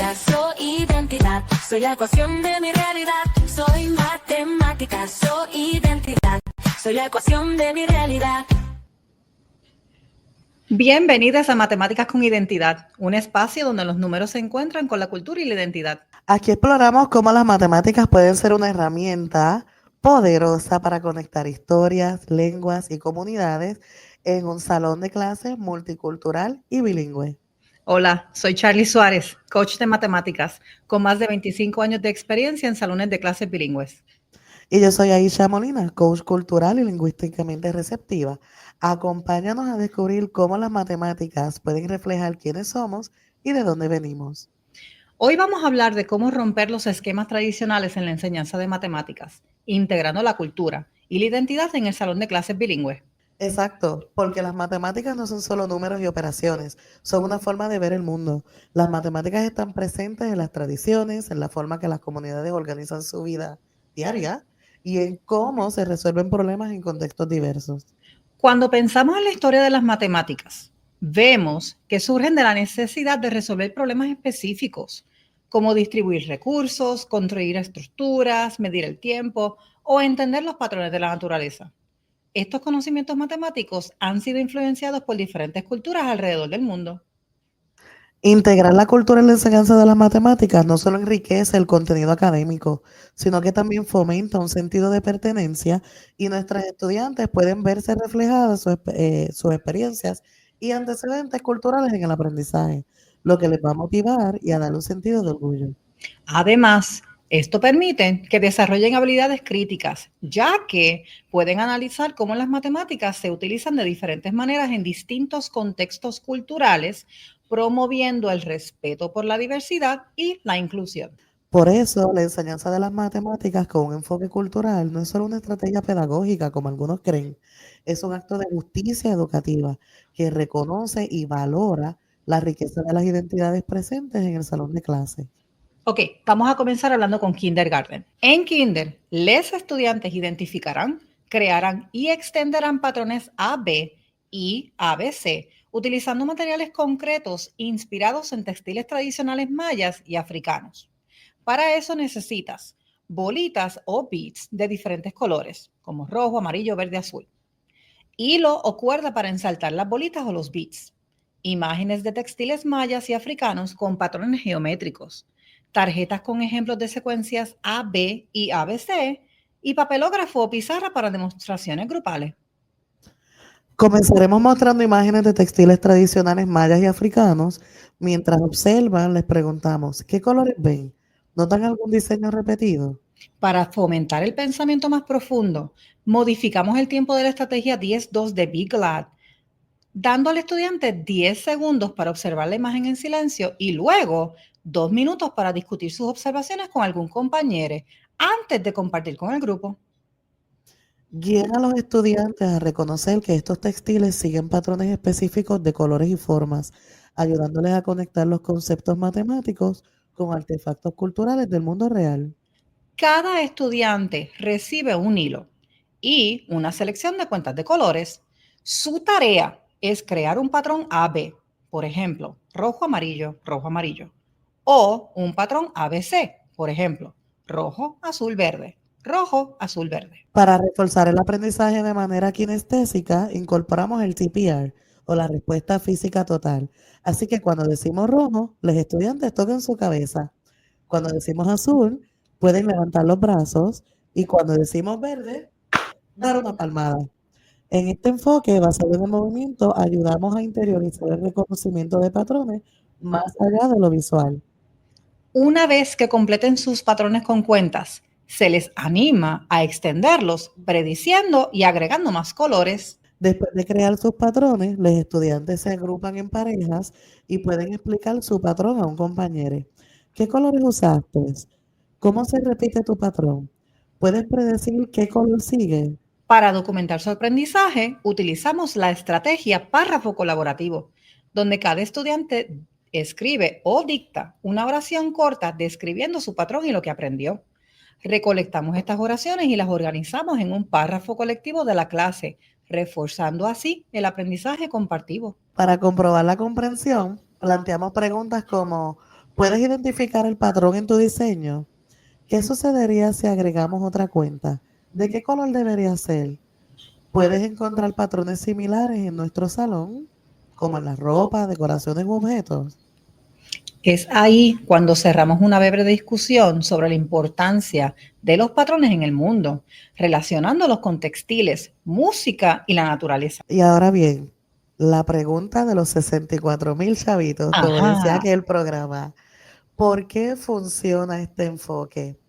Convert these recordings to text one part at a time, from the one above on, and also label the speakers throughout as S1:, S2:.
S1: matemáticas, soy identidad, soy la ecuación de mi realidad. Soy matemáticas, soy identidad, soy la ecuación de mi realidad.
S2: Bienvenidas a Matemáticas con Identidad, un espacio donde los números se encuentran con la cultura y la identidad.
S3: Aquí exploramos cómo las matemáticas pueden ser una herramienta poderosa para conectar historias, lenguas y comunidades en un salón de clases multicultural y bilingüe.
S2: Hola, soy Charlie Suárez, coach de matemáticas, con más de 25 años de experiencia en salones de clases bilingües.
S3: Y yo soy Aisha Molina, coach cultural y lingüísticamente receptiva. Acompáñanos a descubrir cómo las matemáticas pueden reflejar quiénes somos y de dónde venimos.
S2: Hoy vamos a hablar de cómo romper los esquemas tradicionales en la enseñanza de matemáticas, integrando la cultura y la identidad en el salón de clases bilingües.
S3: Exacto, porque las matemáticas no son solo números y operaciones, son una forma de ver el mundo. Las matemáticas están presentes en las tradiciones, en la forma que las comunidades organizan su vida diaria y en cómo se resuelven problemas en contextos diversos.
S2: Cuando pensamos en la historia de las matemáticas, vemos que surgen de la necesidad de resolver problemas específicos, como distribuir recursos, construir estructuras, medir el tiempo o entender los patrones de la naturaleza. Estos conocimientos matemáticos han sido influenciados por diferentes culturas alrededor del mundo.
S3: Integrar la cultura en la enseñanza de las matemáticas no solo enriquece el contenido académico, sino que también fomenta un sentido de pertenencia y nuestros estudiantes pueden verse reflejadas sus experiencias y antecedentes culturales en el aprendizaje, lo que les va a motivar y a darle un sentido de orgullo.
S2: Además, esto permite que desarrollen habilidades críticas, ya que pueden analizar cómo las matemáticas se utilizan de diferentes maneras en distintos contextos culturales, promoviendo el respeto por la diversidad y la inclusión.
S3: Por eso, la enseñanza de las matemáticas con un enfoque cultural no es solo una estrategia pedagógica, como algunos creen, es un acto de justicia educativa que reconoce y valora la riqueza de las identidades presentes en el salón de clase.
S2: Ok, vamos a comenzar hablando con Kindergarten. En Kinder, los estudiantes identificarán, crearán y extenderán patrones AB y ABC, utilizando materiales concretos inspirados en textiles tradicionales mayas y africanos. Para eso necesitas bolitas o beads de diferentes colores, como rojo, amarillo, verde, azul. Hilo o cuerda para ensaltar las bolitas o los beads. Imágenes de textiles mayas y africanos con patrones geométricos. Tarjetas con ejemplos de secuencias A, B y ABC. Y papelógrafo o pizarra para demostraciones grupales.
S3: Comenzaremos mostrando imágenes de textiles tradicionales mayas y africanos. Mientras observan, les preguntamos, ¿qué colores ven? ¿Notan algún diseño repetido?
S2: Para fomentar el pensamiento más profundo, modificamos el tiempo de la estrategia 10-2 de Be Glad, dando al estudiante 10 segundos para observar la imagen en silencio y luego 2 minutos para discutir sus observaciones con algún compañero antes de compartir con el grupo.
S3: Guían a los estudiantes a reconocer que estos textiles siguen patrones específicos de colores y formas, ayudándoles a conectar los conceptos matemáticos con artefactos culturales del mundo real.
S2: Cada estudiante recibe un hilo y una selección de cuentas de colores. Su tarea es crear un patrón AB, por ejemplo, rojo, amarillo, o un patrón ABC, por ejemplo, rojo, azul, verde.
S3: Para reforzar el aprendizaje de manera kinestésica, incorporamos el TPR o la respuesta física total. Así que cuando decimos rojo, los estudiantes tocan su cabeza. Cuando decimos azul, pueden levantar los brazos. Y cuando decimos verde, dar una palmada. En este enfoque basado en el movimiento, ayudamos a interiorizar el reconocimiento de patrones más allá de lo visual.
S2: Una vez que completen sus patrones con cuentas, se les anima a extenderlos, prediciendo y agregando más colores.
S3: Después de crear sus patrones, los estudiantes se agrupan en parejas y pueden explicar su patrón a un compañero. ¿Qué colores usaste? ¿Cómo se repite tu patrón? ¿Puedes predecir qué color sigue?
S2: Para documentar su aprendizaje, utilizamos la estrategia párrafo colaborativo, donde cada estudiante escribe o dicta una oración corta describiendo su patrón y lo que aprendió. Recolectamos estas oraciones y las organizamos en un párrafo colectivo de la clase, reforzando así el aprendizaje compartido.
S3: Para comprobar la comprensión, planteamos preguntas como ¿Puedes identificar el patrón en tu diseño? ¿Qué sucedería si agregamos otra cuenta? ¿De qué color debería ser? ¿Puedes encontrar patrones similares en nuestro salón, como en la ropa, decoraciones u objetos?
S2: Es ahí cuando cerramos una breve discusión sobre la importancia de los patrones en el mundo, relacionándolos con textiles, música y la naturaleza.
S3: Y ahora bien, la pregunta de los 64,000 chavitos, como decía
S2: Ajá.
S3: aquel programa, ¿por qué funciona este enfoque?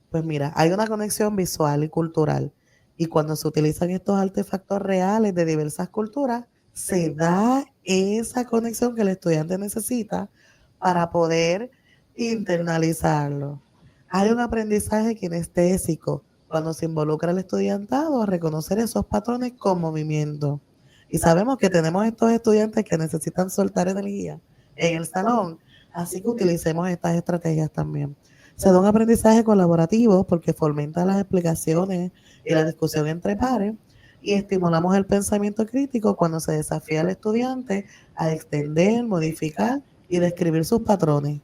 S3: Pues mira, hay una conexión visual y cultural. Y cuando se utilizan estos artefactos reales de diversas culturas, se da esa conexión que el estudiante necesita para poder internalizarlo. Hay un aprendizaje kinestésico cuando se involucra al estudiantado a reconocer esos patrones con movimiento. Y sabemos que tenemos estos estudiantes que necesitan soltar energía en el salón, así que utilicemos estas estrategias también. Se da un aprendizaje colaborativo porque fomenta las explicaciones y la discusión entre pares y estimulamos el pensamiento crítico cuando se desafía al estudiante a extender, modificar y describir sus patrones.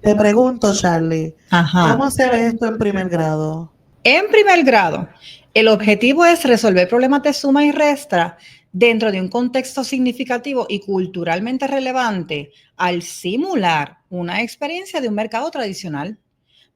S3: Te pregunto, Charlie,
S2: Ajá.
S3: ¿cómo se ve esto en primer grado?
S2: En primer grado, el objetivo es resolver problemas de suma y resta dentro de un contexto significativo y culturalmente relevante al simular una experiencia de un mercado tradicional.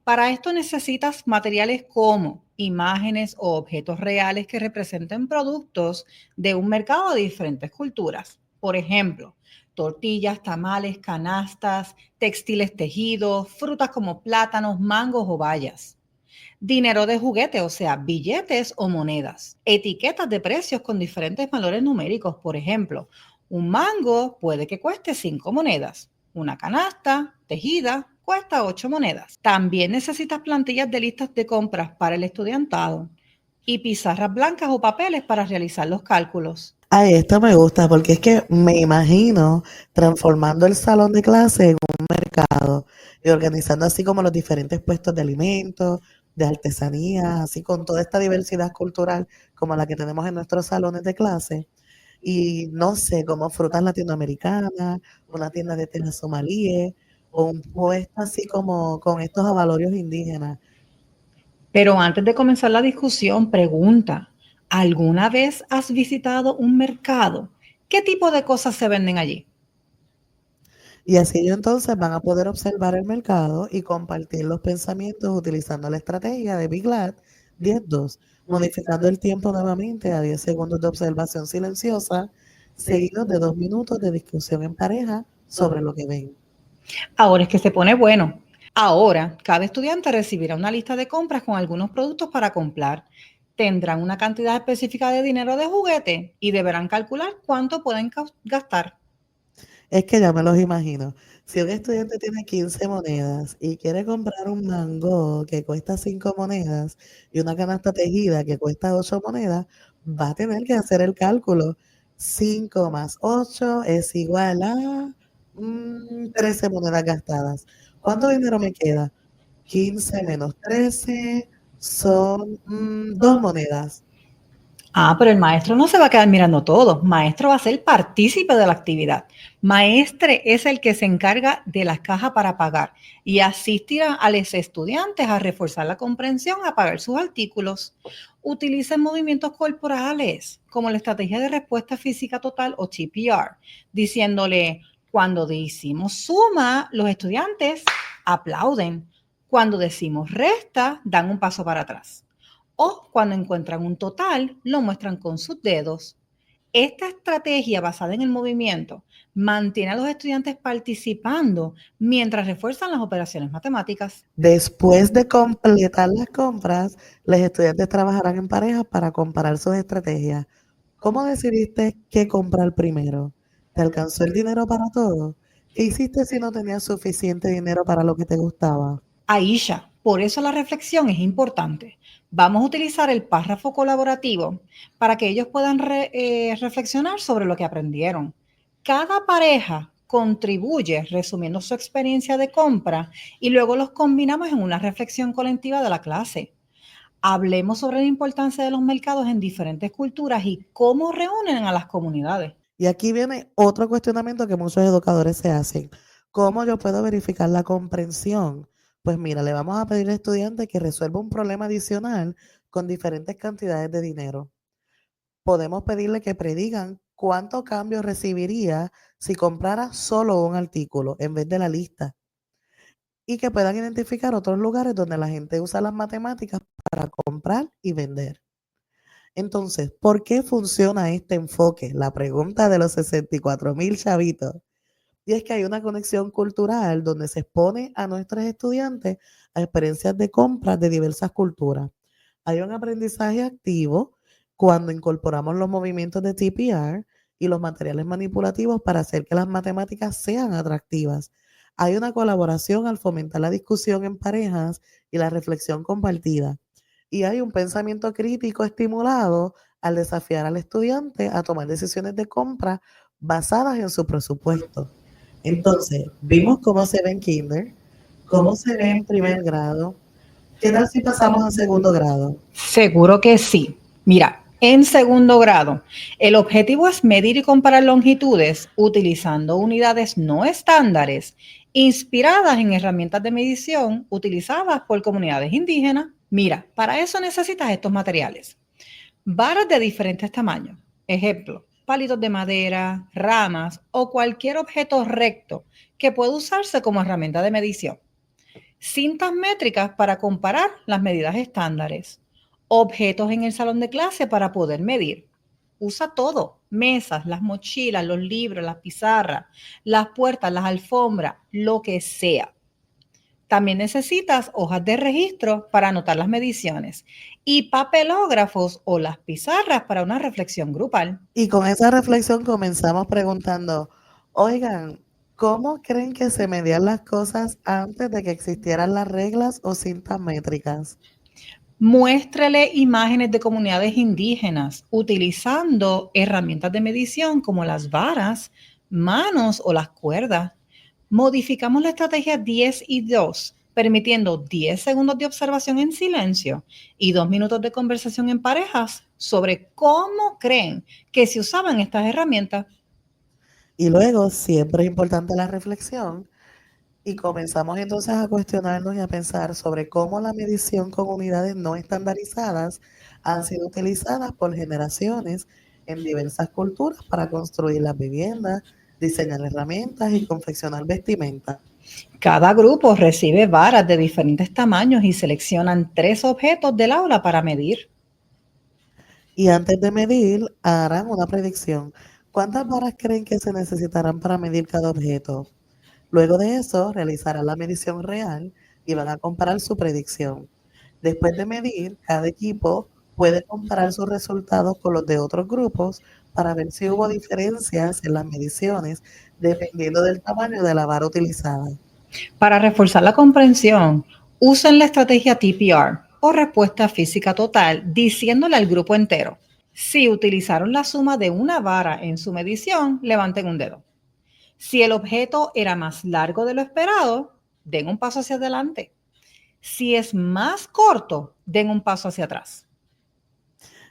S2: Para esto necesitas materiales como imágenes o objetos reales que representen productos de un mercado de diferentes culturas. Por ejemplo, tortillas, tamales, canastas, textiles tejidos, frutas como plátanos, mangos o bayas. Dinero de juguete, o sea, billetes o monedas. Etiquetas de precios con diferentes valores numéricos. Por ejemplo, un mango puede que cueste 5 monedas. Una canasta tejida cuesta 8 monedas. También necesitas plantillas de listas de compras para el estudiantado y pizarras blancas o papeles para realizar los cálculos.
S3: Ay, esto me gusta porque es que me imagino transformando el salón de clase en un mercado y organizando así como los diferentes puestos de alimentos, de artesanía, así con toda esta diversidad cultural como la que tenemos en nuestros salones de clase. Y no sé, como frutas latinoamericanas, una tienda de telas somalíes o un puesto así como con estos avalorios indígenas.
S2: Pero antes de comenzar la discusión, pregunta, ¿alguna vez has visitado un mercado? ¿Qué tipo de cosas se venden allí?
S3: Y así ellos entonces van a poder observar el mercado y compartir los pensamientos utilizando la estrategia de Big Lat 10-2, modificando el tiempo nuevamente a 10 segundos de observación silenciosa, seguidos de 2 minutos de discusión en pareja sobre lo que ven.
S2: Ahora es que se pone bueno. Ahora, cada estudiante recibirá una lista de compras con algunos productos para comprar. Tendrán una cantidad específica de dinero de juguete y deberán calcular cuánto pueden gastar.
S3: Es que ya me los imagino. Si un estudiante tiene 15 monedas y quiere comprar un mango que cuesta 5 monedas y una canasta tejida que cuesta 8 monedas, va a tener que hacer el cálculo. 5 más 8 es igual a 13 monedas gastadas. ¿Cuánto dinero me queda? 15 menos 13 son 2 monedas.
S2: Ah, pero el maestro no se va a quedar mirando todo. Maestro va a ser partícipe de la actividad. Maestre es el que se encarga de las cajas para pagar y asistirá a los estudiantes a reforzar la comprensión, a pagar sus artículos. Utilicen movimientos corporales como la estrategia de respuesta física total o TPR, diciéndole, cuando decimos suma, los estudiantes aplauden. Cuando decimos resta, dan un paso para atrás o cuando encuentran un total, lo muestran con sus dedos. Esta estrategia basada en el movimiento mantiene a los estudiantes participando mientras refuerzan las operaciones matemáticas.
S3: Después de completar las compras, los estudiantes trabajarán en parejas para comparar sus estrategias. ¿Cómo decidiste qué comprar primero? ¿Te alcanzó el dinero para todo? ¿Qué hiciste si no tenías suficiente dinero para lo que te gustaba?
S2: Aisha, por eso la reflexión es importante. Vamos a utilizar el párrafo colaborativo para que ellos puedan reflexionar sobre lo que aprendieron. Cada pareja contribuye resumiendo su experiencia de compra y luego los combinamos en una reflexión colectiva de la clase. Hablemos sobre la importancia de los mercados en diferentes culturas y cómo reúnen a las comunidades.
S3: Y aquí viene otro cuestionamiento que muchos educadores se hacen. ¿Cómo yo puedo verificar la comprensión? Pues mira, le vamos a pedir al estudiante que resuelva un problema adicional con diferentes cantidades de dinero. Podemos pedirle que predigan cuánto cambio recibiría si comprara solo un artículo en vez de la lista y que puedan identificar otros lugares donde la gente usa las matemáticas para comprar y vender. Entonces, ¿por qué funciona este enfoque? La pregunta de los 64,000 chavitos. Y es que hay una conexión cultural donde se expone a nuestros estudiantes a experiencias de compras de diversas culturas. Hay un aprendizaje activo cuando incorporamos los movimientos de TPR y los materiales manipulativos para hacer que las matemáticas sean atractivas. Hay una colaboración al fomentar la discusión en parejas y la reflexión compartida. Y hay un pensamiento crítico estimulado al desafiar al estudiante a tomar decisiones de compra basadas en su presupuesto. Entonces, vimos cómo se ve en kinder, cómo se ve en primer grado. ¿Qué tal si pasamos a segundo grado?
S2: Seguro que sí. Mira, en segundo grado, el objetivo es medir y comparar longitudes utilizando unidades no estándares inspiradas en herramientas de medición utilizadas por comunidades indígenas. Mira, para eso necesitas estos materiales. Varas de diferentes tamaños. Ejemplo, palitos de madera, ramas o cualquier objeto recto que pueda usarse como herramienta de medición. Cintas métricas para comparar las medidas estándares. Objetos en el salón de clase para poder medir. Usa todo, mesas, las mochilas, los libros, las pizarras, las puertas, las alfombras, lo que sea. También necesitas hojas de registro para anotar las mediciones y papelógrafos o las pizarras para una reflexión grupal.
S3: Y con esa reflexión comenzamos preguntando, oigan, ¿cómo creen que se medían las cosas antes de que existieran las reglas o cintas métricas?
S2: Muéstrele imágenes de comunidades indígenas utilizando herramientas de medición como las varas, manos o las cuerdas. Modificamos la estrategia 10 y 2, permitiendo 10 segundos de observación en silencio y 2 minutos de conversación en parejas sobre cómo creen que se usaban estas herramientas.
S3: Y luego siempre es importante la reflexión y comenzamos entonces a cuestionarnos y a pensar sobre cómo la medición con unidades no estandarizadas han sido utilizadas por generaciones en diversas culturas para construir las viviendas, diseñar herramientas y confeccionar vestimenta.
S2: Cada grupo recibe varas de diferentes tamaños y seleccionan 3 objetos del aula para medir.
S3: Y antes de medir, harán una predicción. ¿Cuántas varas creen que se necesitarán para medir cada objeto? Luego de eso, realizarán la medición real y van a comparar su predicción. Después de medir, cada equipo puede comparar sus resultados con los de otros grupos para ver si hubo diferencias en las mediciones dependiendo del tamaño de la vara utilizada.
S2: Para reforzar la comprensión, usen la estrategia TPR o respuesta física total, diciéndole al grupo entero: si utilizaron la suma de una vara en su medición, levanten un dedo. Si el objeto era más largo de lo esperado, den un paso hacia adelante. Si es más corto, den un paso hacia atrás.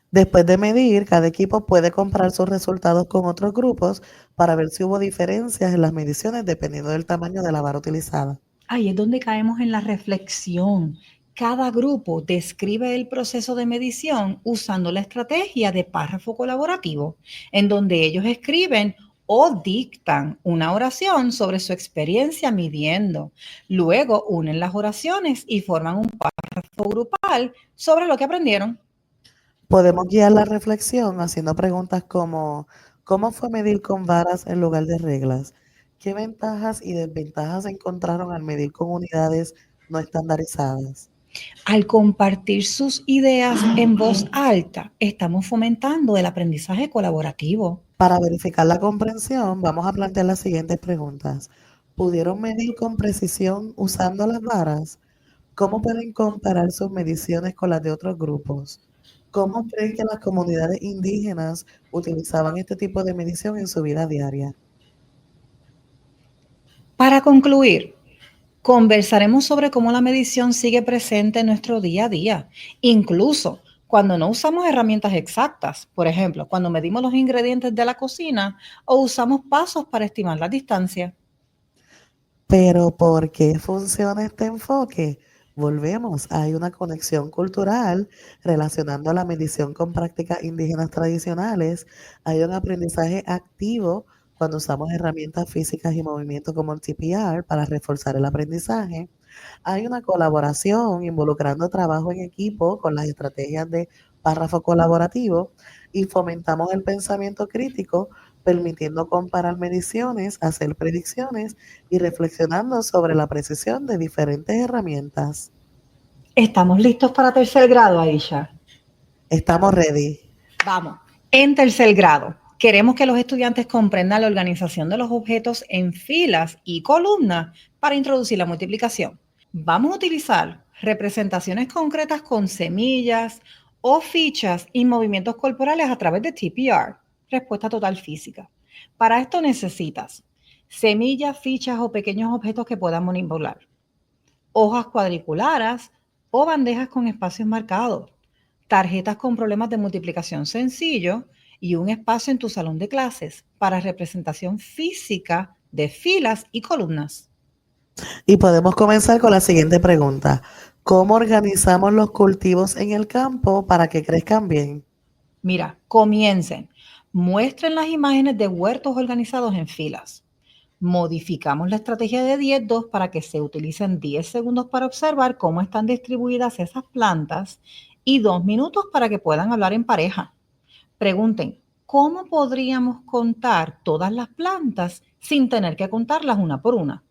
S3: Después de medir, cada equipo puede comparar sus resultados con otros grupos para ver si hubo diferencias en las mediciones dependiendo del tamaño de la vara utilizada.
S2: Ahí es donde caemos en la reflexión. Cada grupo describe el proceso de medición usando la estrategia de párrafo colaborativo, en donde ellos escriben o dictan una oración sobre su experiencia midiendo. Luego unen las oraciones y forman un párrafo grupal sobre lo que aprendieron.
S3: Podemos guiar la reflexión haciendo preguntas como ¿cómo fue medir con varas en lugar de reglas? ¿Qué ventajas y desventajas encontraron al medir con unidades no estandarizadas?
S2: Al compartir sus ideas en voz alta, estamos fomentando el aprendizaje colaborativo.
S3: Para verificar la comprensión, vamos a plantear las siguientes preguntas. ¿Pudieron medir con precisión usando las varas? ¿Cómo pueden comparar sus mediciones con las de otros grupos? ¿Cómo creen que las comunidades indígenas utilizaban este tipo de medición en su vida diaria?
S2: Para concluir, conversaremos sobre cómo la medición sigue presente en nuestro día a día, incluso cuando no usamos herramientas exactas. Por ejemplo, cuando medimos los ingredientes de la cocina o usamos pasos para estimar la distancia.
S3: Pero ¿por qué funciona este enfoque? Volvemos, hay una conexión cultural relacionando la medición con prácticas indígenas tradicionales, hay un aprendizaje activo cuando usamos herramientas físicas y movimientos como el TPR para reforzar el aprendizaje, hay una colaboración involucrando trabajo en equipo con las estrategias de párrafo colaborativo y fomentamos el pensamiento crítico, permitiendo comparar mediciones, hacer predicciones y reflexionando sobre la precisión de diferentes herramientas.
S2: ¿Estamos listos para tercer grado, Aisha?
S3: Estamos ready.
S2: Vamos. En tercer grado, queremos que los estudiantes comprendan la organización de los objetos en filas y columnas para introducir la multiplicación. Vamos a utilizar representaciones concretas con semillas o fichas y movimientos corporales a través de TPR, respuesta total física. Para esto necesitas semillas, fichas o pequeños objetos que puedan manipular, hojas cuadriculadas o bandejas con espacios marcados, tarjetas con problemas de multiplicación sencillo y un espacio en tu salón de clases para representación física de filas y columnas.
S3: Y podemos comenzar con la siguiente pregunta. ¿Cómo organizamos los cultivos en el campo para que crezcan bien?
S2: Mira, comiencen. Muestren las imágenes de huertos organizados en filas. Modificamos la estrategia de 10-2 para que se utilicen 10 segundos para observar cómo están distribuidas esas plantas y 2 minutos para que puedan hablar en pareja. Pregunten, ¿cómo podríamos contar todas las plantas sin tener que contarlas una por una?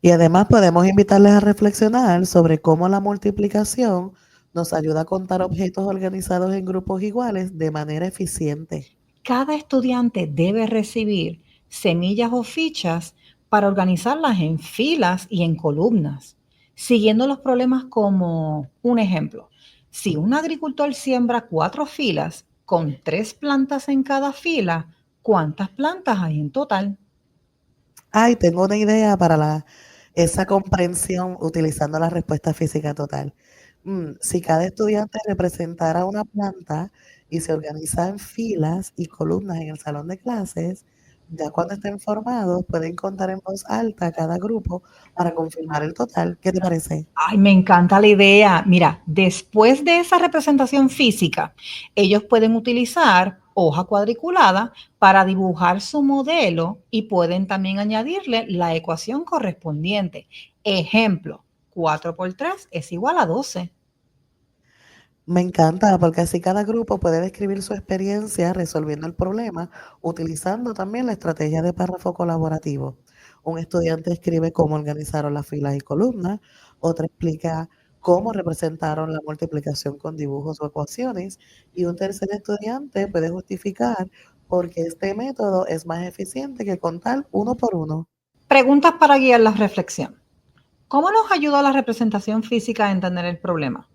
S3: Y además podemos invitarles a reflexionar sobre cómo la multiplicación nos ayuda a contar objetos organizados en grupos iguales de manera eficiente.
S2: Cada estudiante debe recibir semillas o fichas para organizarlas en filas y en columnas, siguiendo los problemas como un ejemplo. Si un agricultor siembra 4 filas con 3 plantas en cada fila, ¿cuántas plantas hay en total?
S3: Ay, tengo una idea para esa comprensión utilizando la respuesta física total. Si cada estudiante representara una planta y se organiza en filas y columnas en el salón de clases, ya cuando estén formados pueden contar en voz alta cada grupo para confirmar el total. ¿Qué te parece?
S2: Ay, me encanta la idea. Mira, después de esa representación física, ellos pueden utilizar hoja cuadriculada para dibujar su modelo y pueden también añadirle la ecuación correspondiente. Ejemplo, 4 por 3 es igual a 12.
S3: Me encanta porque así cada grupo puede describir su experiencia resolviendo el problema utilizando también la estrategia de párrafo colaborativo. Un estudiante escribe cómo organizaron las filas y columnas, otro explica cómo representaron la multiplicación con dibujos o ecuaciones y un tercer estudiante puede justificar por qué este método es más eficiente que contar uno por uno.
S2: Preguntas para guiar la reflexión. ¿Cómo nos ayuda la representación física a entender el problema?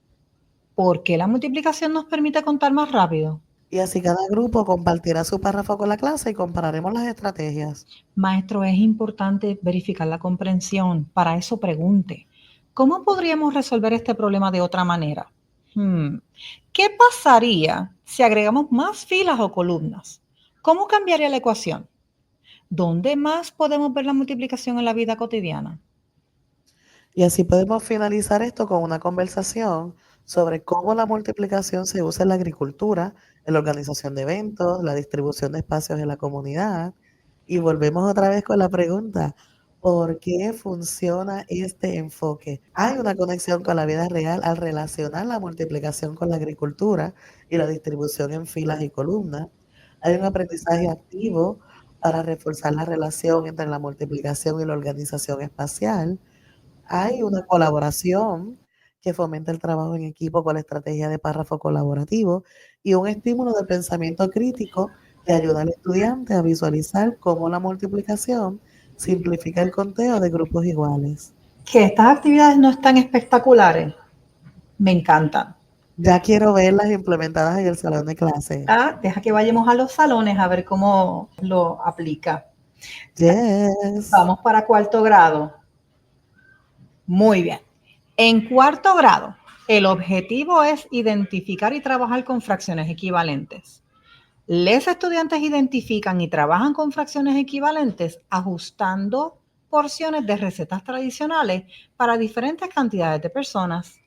S2: ¿Por qué la multiplicación nos permite contar más rápido?
S3: Y así cada grupo compartirá su párrafo con la clase y compararemos las estrategias.
S2: Maestro, es importante verificar la comprensión. Para eso pregunte, ¿cómo podríamos resolver este problema de otra manera? ¿Qué pasaría si agregamos más filas o columnas? ¿Cómo cambiaría la ecuación? ¿Dónde más podemos ver la multiplicación en la vida cotidiana?
S3: Y así podemos finalizar esto con una conversación sobre cómo la multiplicación se usa en la agricultura, en la organización de eventos, la distribución de espacios en la comunidad. Y volvemos otra vez con la pregunta, ¿por qué funciona este enfoque? Hay una conexión con la vida real al relacionar la multiplicación con la agricultura y la distribución en filas y columnas. Hay un aprendizaje activo para reforzar la relación entre la multiplicación y la organización espacial. Hay una colaboración que fomenta el trabajo en equipo con la estrategia de párrafo colaborativo y un estímulo de pensamiento crítico que ayuda al estudiante a visualizar cómo la multiplicación simplifica el conteo de grupos iguales.
S2: Que estas actividades no están espectaculares. Me encantan.
S3: Ya quiero verlas implementadas en el salón de clase.
S2: Deja que vayamos a los salones a ver cómo lo aplica.
S3: Yes.
S2: Vamos para cuarto grado. Muy bien. En cuarto grado, el objetivo es identificar y trabajar con fracciones equivalentes. Los estudiantes identifican y trabajan con fracciones equivalentes ajustando porciones de recetas tradicionales para diferentes cantidades de personas.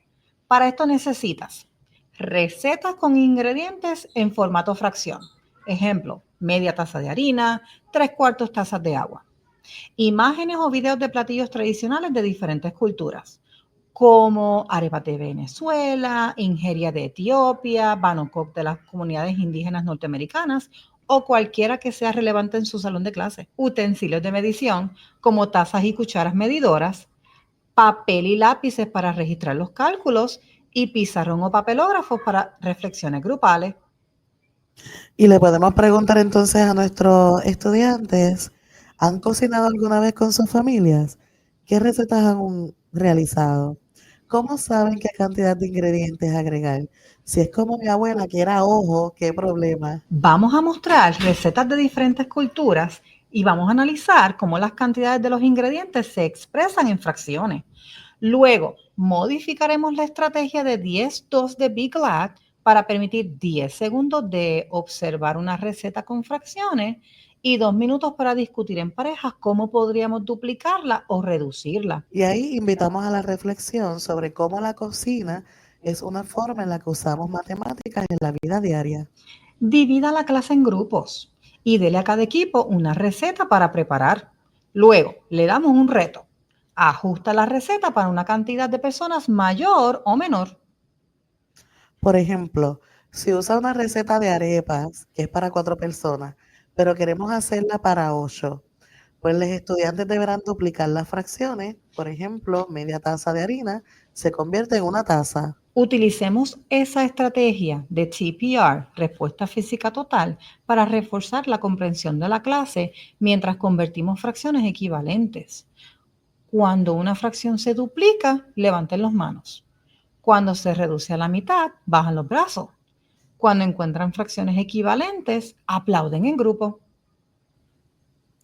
S2: Para esto necesitas recetas con ingredientes en formato fracción. Ejemplo, media taza de harina, 3/4 tazas de agua. Imágenes o videos de platillos tradicionales de diferentes culturas, como arepas de Venezuela, ingeria de Etiopía, Bannockok de las comunidades indígenas norteamericanas o cualquiera que sea relevante en su salón de clase. Utensilios de medición, como tazas y cucharas medidoras, papel y lápices para registrar los cálculos y pizarrón o papelógrafo para reflexiones grupales.
S3: Y le podemos preguntar entonces a nuestros estudiantes, ¿han cocinado alguna vez con sus familias? ¿Qué recetas han realizado? ¿Cómo saben qué cantidad de ingredientes agregar? Si es como mi abuela, que era ojo, qué problema.
S2: Vamos a mostrar recetas de diferentes culturas y vamos a analizar cómo las cantidades de los ingredientes se expresan en fracciones. Luego, modificaremos la estrategia de 10-2 de Big Glad para permitir 10 segundos de observar una receta con fracciones y 2 minutos para discutir en parejas cómo podríamos duplicarla o reducirla.
S3: Y ahí invitamos a la reflexión sobre cómo la cocina es una forma en la que usamos matemáticas en la vida diaria.
S2: Divida la clase en grupos y dele a cada equipo una receta para preparar. Luego, le damos un reto. Ajusta la receta para una cantidad de personas mayor o menor.
S3: Por ejemplo, si usa una receta de arepas, que es para 4 personas, pero queremos hacerla para 8, pues los estudiantes deberán duplicar las fracciones. Por ejemplo, media taza de harina se convierte en una taza.
S2: Utilicemos esa estrategia de TPR, respuesta física total, para reforzar la comprensión de la clase mientras convertimos fracciones equivalentes. Cuando una fracción se duplica, levanten las manos. Cuando se reduce a la mitad, bajan los brazos. Cuando encuentran fracciones equivalentes, aplauden en grupo.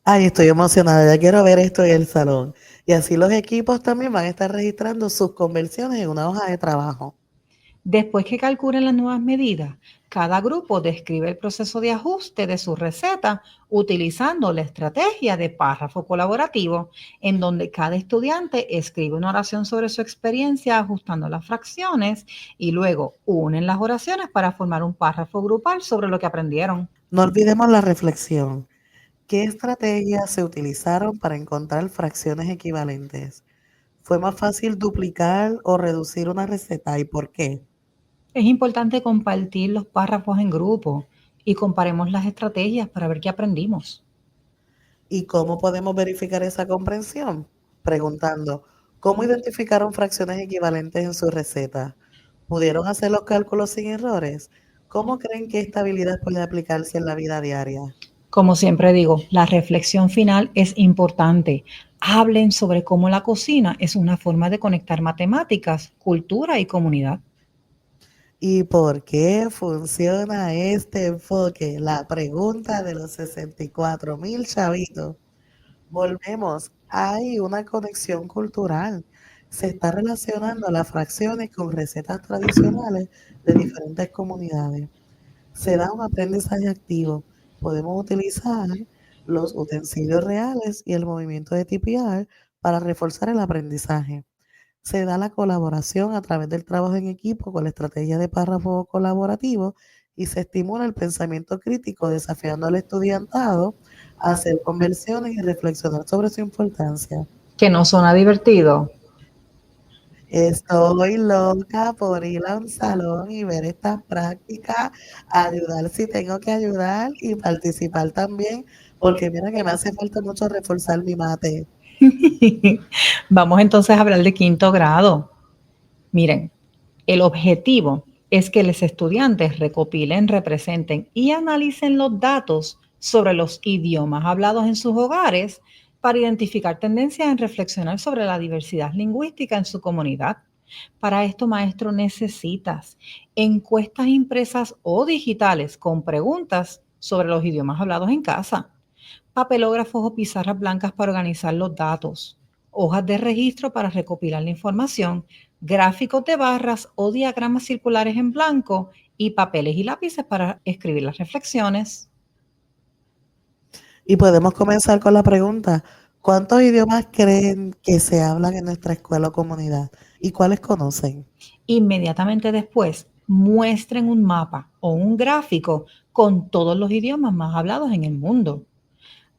S3: Ay, estoy emocionada, ya quiero ver esto en el salón. Y así los equipos también van a estar registrando sus conversiones en una hoja de trabajo.
S2: Después que calculen las nuevas medidas, cada grupo describe el proceso de ajuste de su receta utilizando la estrategia de párrafo colaborativo, en donde cada estudiante escribe una oración sobre su experiencia ajustando las fracciones y luego unen las oraciones para formar un párrafo grupal sobre lo que aprendieron.
S3: No olvidemos la reflexión. ¿Qué estrategias se utilizaron para encontrar fracciones equivalentes? ¿Fue más fácil duplicar o reducir una receta y por qué?
S2: Es importante compartir los párrafos en grupo y comparemos las estrategias para ver qué aprendimos.
S3: ¿Y cómo podemos verificar esa comprensión? Preguntando, ¿cómo identificaron fracciones equivalentes en su receta? ¿Pudieron hacer los cálculos sin errores? ¿Cómo creen que esta habilidad puede aplicarse en la vida diaria?
S2: Como siempre digo, la reflexión final es importante. Hablen sobre cómo la cocina es una forma de conectar matemáticas, cultura y comunidad.
S3: ¿Y por qué funciona este enfoque? La pregunta de los 64,000 chavitos. Volvemos, hay una conexión cultural. Se está relacionando las fracciones con recetas tradicionales de diferentes comunidades. Se da un aprendizaje activo. Podemos utilizar los utensilios reales y el movimiento de TPR para reforzar el aprendizaje. Se da la colaboración a través del trabajo en equipo con la estrategia de párrafo colaborativo y se estimula el pensamiento crítico desafiando al estudiantado a hacer conversiones y reflexionar sobre su importancia.
S2: Que no suena divertido.
S3: Estoy loca por ir a un salón y ver estas prácticas, ayudar si tengo que ayudar y participar también, porque mira que me hace falta mucho reforzar mi mate.
S2: Vamos entonces a hablar de quinto grado. Miren, el objetivo es que los estudiantes recopilen, representen y analicen los datos sobre los idiomas hablados en sus hogares para identificar tendencias en reflexionar sobre la diversidad lingüística en su comunidad. Para esto, maestro, necesitas encuestas impresas o digitales con preguntas sobre los idiomas hablados en casa, papelógrafos o pizarras blancas para organizar los datos, hojas de registro para recopilar la información, gráficos de barras o diagramas circulares en blanco y papeles y lápices para escribir las reflexiones.
S3: Y podemos comenzar con la pregunta, ¿Cuántos idiomas creen que se hablan en nuestra escuela o comunidad? ¿Y cuáles conocen?
S2: Inmediatamente después, muestren un mapa o un gráfico con todos los idiomas más hablados en el mundo.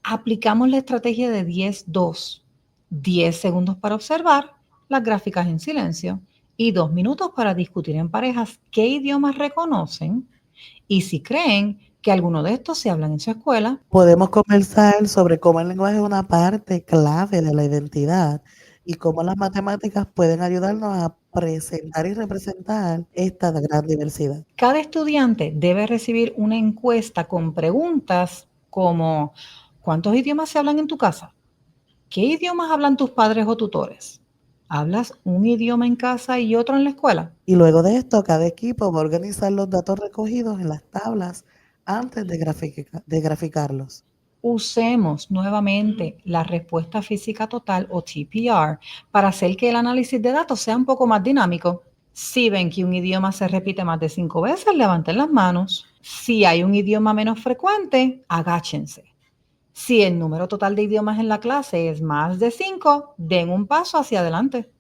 S2: Aplicamos la estrategia de 10-2. 10 segundos para observar las gráficas en silencio y 2 minutos para discutir en parejas qué idiomas reconocen y si creen que alguno de estos se hablan en su escuela.
S3: Podemos conversar sobre cómo el lenguaje es una parte clave de la identidad y cómo las matemáticas pueden ayudarnos a presentar y representar esta gran diversidad.
S2: Cada estudiante debe recibir una encuesta con preguntas como ¿cuántos idiomas se hablan en tu casa? ¿Qué idiomas hablan tus padres o tutores? ¿Hablas un idioma en casa y otro en la escuela?
S3: Y luego de esto, cada equipo va a organizar los datos recogidos en las tablas antes de graficarlos.
S2: Usemos nuevamente la respuesta física total o TPR para hacer que el análisis de datos sea un poco más dinámico. Si ven que un idioma se repite más de 5 veces, levanten las manos. Si hay un idioma menos frecuente, agáchense. Si el número total de idiomas en la clase es más de 5, den un paso hacia adelante.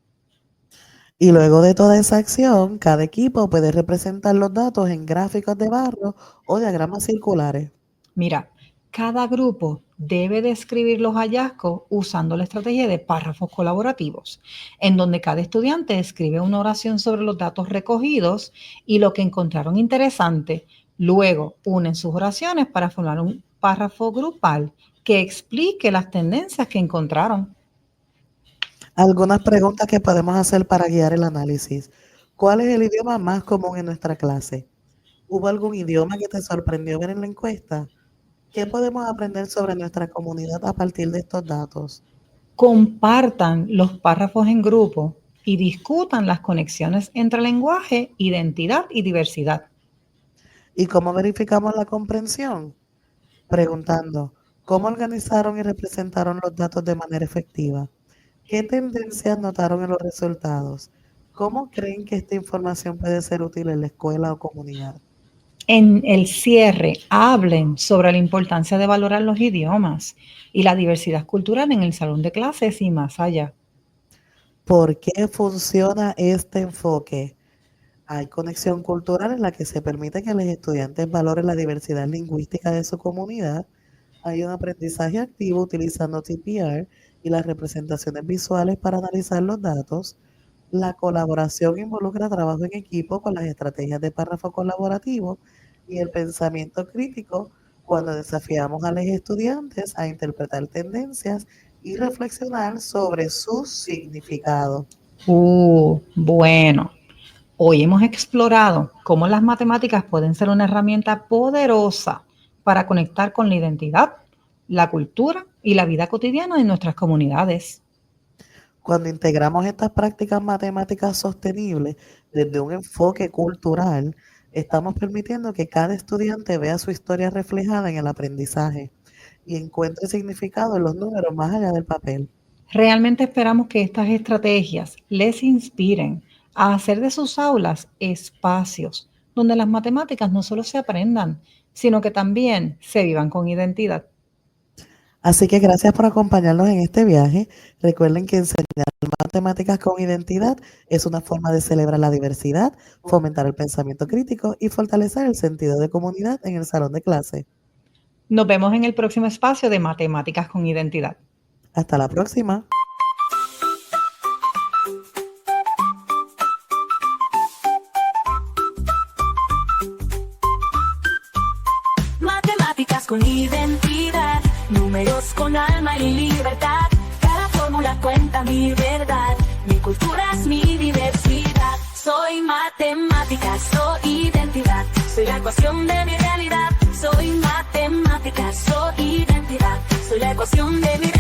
S3: Y luego de toda esa acción, cada equipo puede representar los datos en gráficos de barro o diagramas circulares.
S2: Mira, cada grupo debe describir los hallazgos usando la estrategia de párrafos colaborativos, en donde cada estudiante escribe una oración sobre los datos recogidos y lo que encontraron interesante. Luego unen sus oraciones para formar un párrafo grupal que explique las tendencias que encontraron.
S3: Algunas preguntas que podemos hacer para guiar el análisis. ¿Cuál es el idioma más común en nuestra clase? ¿Hubo algún idioma que te sorprendió ver en la encuesta? ¿Qué podemos aprender sobre nuestra comunidad a partir de estos datos?
S2: Compartan los párrafos en grupo y discutan las conexiones entre lenguaje, identidad y diversidad.
S3: ¿Y cómo verificamos la comprensión? Preguntando, ¿cómo organizaron y representaron los datos de manera efectiva? ¿Qué tendencias notaron en los resultados? ¿Cómo creen que esta información puede ser útil en la escuela o comunidad?
S2: En el cierre, hablen sobre la importancia de valorar los idiomas y la diversidad cultural en el salón de clases y más allá.
S3: ¿Por qué funciona este enfoque? Hay conexión cultural en la que se permite que los estudiantes valoren la diversidad lingüística de su comunidad. Hay un aprendizaje activo utilizando TPR y las representaciones visuales para analizar los datos. La colaboración involucra trabajo en equipo con las estrategias de párrafo colaborativo y el pensamiento crítico cuando desafiamos a los estudiantes a interpretar tendencias y reflexionar sobre su significado.
S2: Bueno, hoy hemos explorado cómo las matemáticas pueden ser una herramienta poderosa para conectar con la identidad, la cultura y la vida cotidiana de nuestras comunidades.
S3: Cuando integramos estas prácticas matemáticas sostenibles desde un enfoque cultural, estamos permitiendo que cada estudiante vea su historia reflejada en el aprendizaje y encuentre significado en los números más allá del papel.
S2: Realmente esperamos que estas estrategias les inspiren a hacer de sus aulas espacios donde las matemáticas no solo se aprendan, sino que también se vivan con identidad.
S3: Así que gracias por acompañarnos en este viaje. Recuerden que enseñar matemáticas con identidad es una forma de celebrar la diversidad, fomentar el pensamiento crítico y fortalecer el sentido de comunidad en el salón de clase.
S2: Nos vemos en el próximo espacio de Matemáticas con Identidad.
S3: Hasta la próxima.
S1: Matemáticas con identidad, números con alma y libertad. Cada fórmula cuenta mi verdad, mi cultura es mi diversidad. Soy matemáticas, soy identidad, soy la ecuación de mi realidad. Soy matemáticas, soy identidad, soy la ecuación de mi realidad.